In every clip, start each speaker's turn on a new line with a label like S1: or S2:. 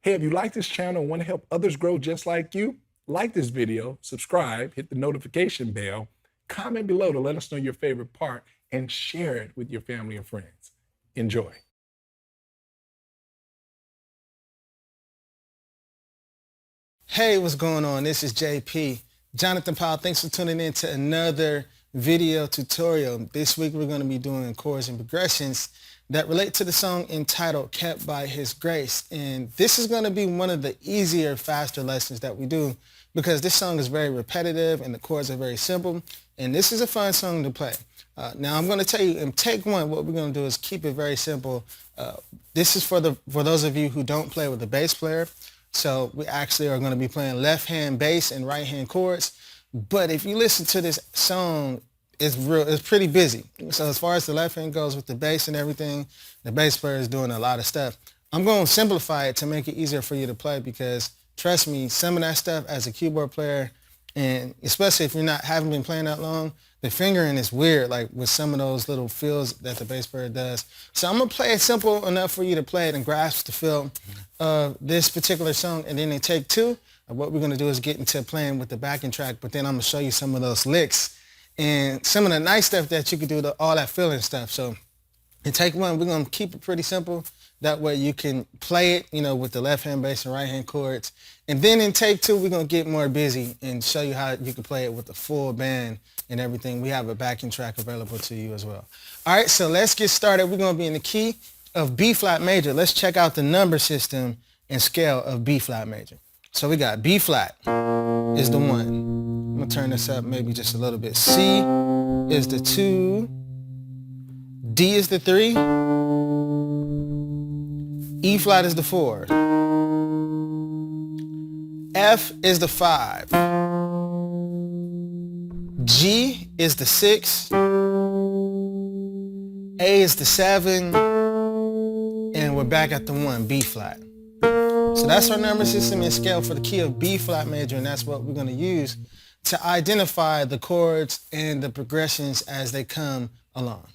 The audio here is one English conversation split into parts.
S1: Hey, if you like this channel and want to help others grow just like you, like this video, subscribe, hit the notification bell, comment below to let us know your favorite part, and share it with your family and friends. Enjoy.
S2: Hey, what's going on? This is JP. Jonathan Powell, thanks for tuning in to another video tutorial. This week we're going to be doing chords and progressions that relate to the song entitled Kept by His Grace. And this is going to be one of the easier, faster lessons that we do because this song is very repetitive and the chords are very simple. And this is a fun song to play. Now I'm going to tell you in take one, what we're going to do is keep it very simple. This is for those of you who don't play with a bass player. So we actually are going to be playing left hand bass and right hand chords. But if you listen to this song, it's pretty busy. So as far as the left hand goes with the bass and everything, the bass player is doing a lot of stuff. I'm going to simplify it to make it easier for you to play because trust me, some of that stuff as a keyboard player, and especially if haven't been playing that long, the fingering is weird, like with some of those little feels that the bass player does. So I'm going to play it simple enough for you to play it and grasp the feel of this particular song. And then in take two, what we're going to do is get into playing with the backing track, but then I'm going to show you some of those licks and some of the nice stuff that you could do, all that feeling stuff. So in take one, we're going to keep it pretty simple. That way you can play it, with the left hand bass and right hand chords. And then in take two, we're going to get more busy and show you how you can play it with the full band and everything. We have a backing track available to you as well. All right, so let's get started. We're going to be in the key of B flat major. Let's check out the number system and scale of B flat major. So we got B flat is the 1. I'm going to turn this up maybe just a little bit. C is the 2. D is the 3. E flat is the 4. F is the 5. G is the 6. A is the 7. And we're back at the 1, B flat. So that's our number system and scale for the key of B flat major, and that's what we're going to use to identify the chords and the progressions as they come along.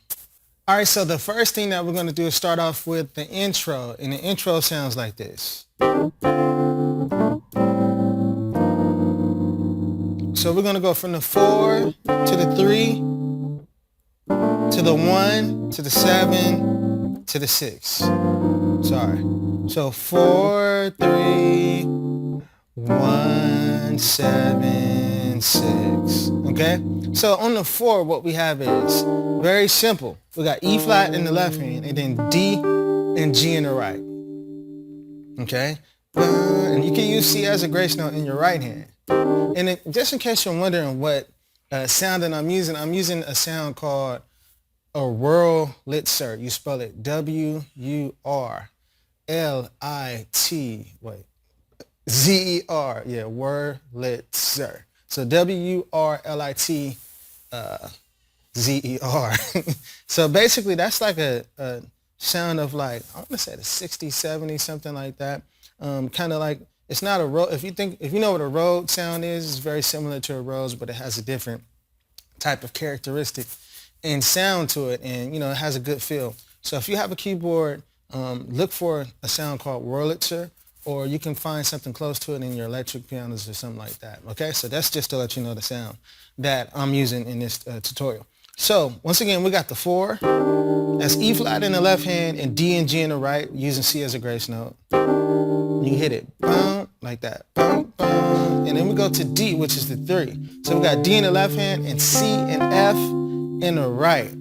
S2: All right, so the first thing that we're going to do is start off with the intro, and the intro sounds like this. So we're going to go from the 4 to the 3 to the 1 to the 7 to the 6. Sorry. So 4, 3, 1, 7, 6. Okay? So on the 4, what we have is very simple. We got E flat in the left hand and then D and G in the right. Okay? And you can use C as a grace note in your right hand. And then, just in case you're wondering what sound that I'm using a sound called a Wurlitzer. You spell it W-U-R-L-I-T-Z-E-R. Yeah, Wurlitzer. So W-R-L-I-T-Z-E-R. So basically that's like a sound of like, I want to say the 60, 70, something like that. Kind of like, it's not a Rhodes. If you know what a Rhodes sound is, it's very similar to a Rhodes, but it has a different type of characteristic and sound to it, and it has a good feel. So if you have a keyboard, look for a sound called Wurlitzer, or you can find something close to it in your electric pianos or something like that. Okay, so that's just to let you know the sound that I'm using in this tutorial. So once again, we got the 4. That's E flat in the left hand and D and G in the right, using C as a grace note. You hit it, boom, like that, boom, boom. And then we go to D, which is the 3. So we got D in the left hand and C and F in the right.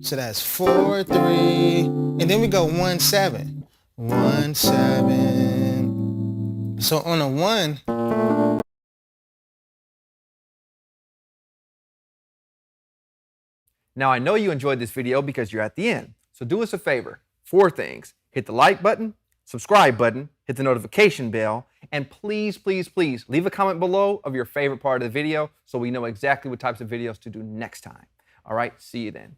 S2: So that's 4, 3, and then we go 1, 7. 1, 7. So on a 1,
S3: Now I know you enjoyed this video because you're at the end. So do us a favor, 4 things. Hit the like button, subscribe button, hit the notification bell, and please, please, please leave a comment below of your favorite part of the video so we know exactly what types of videos to do next time. All right, see you then.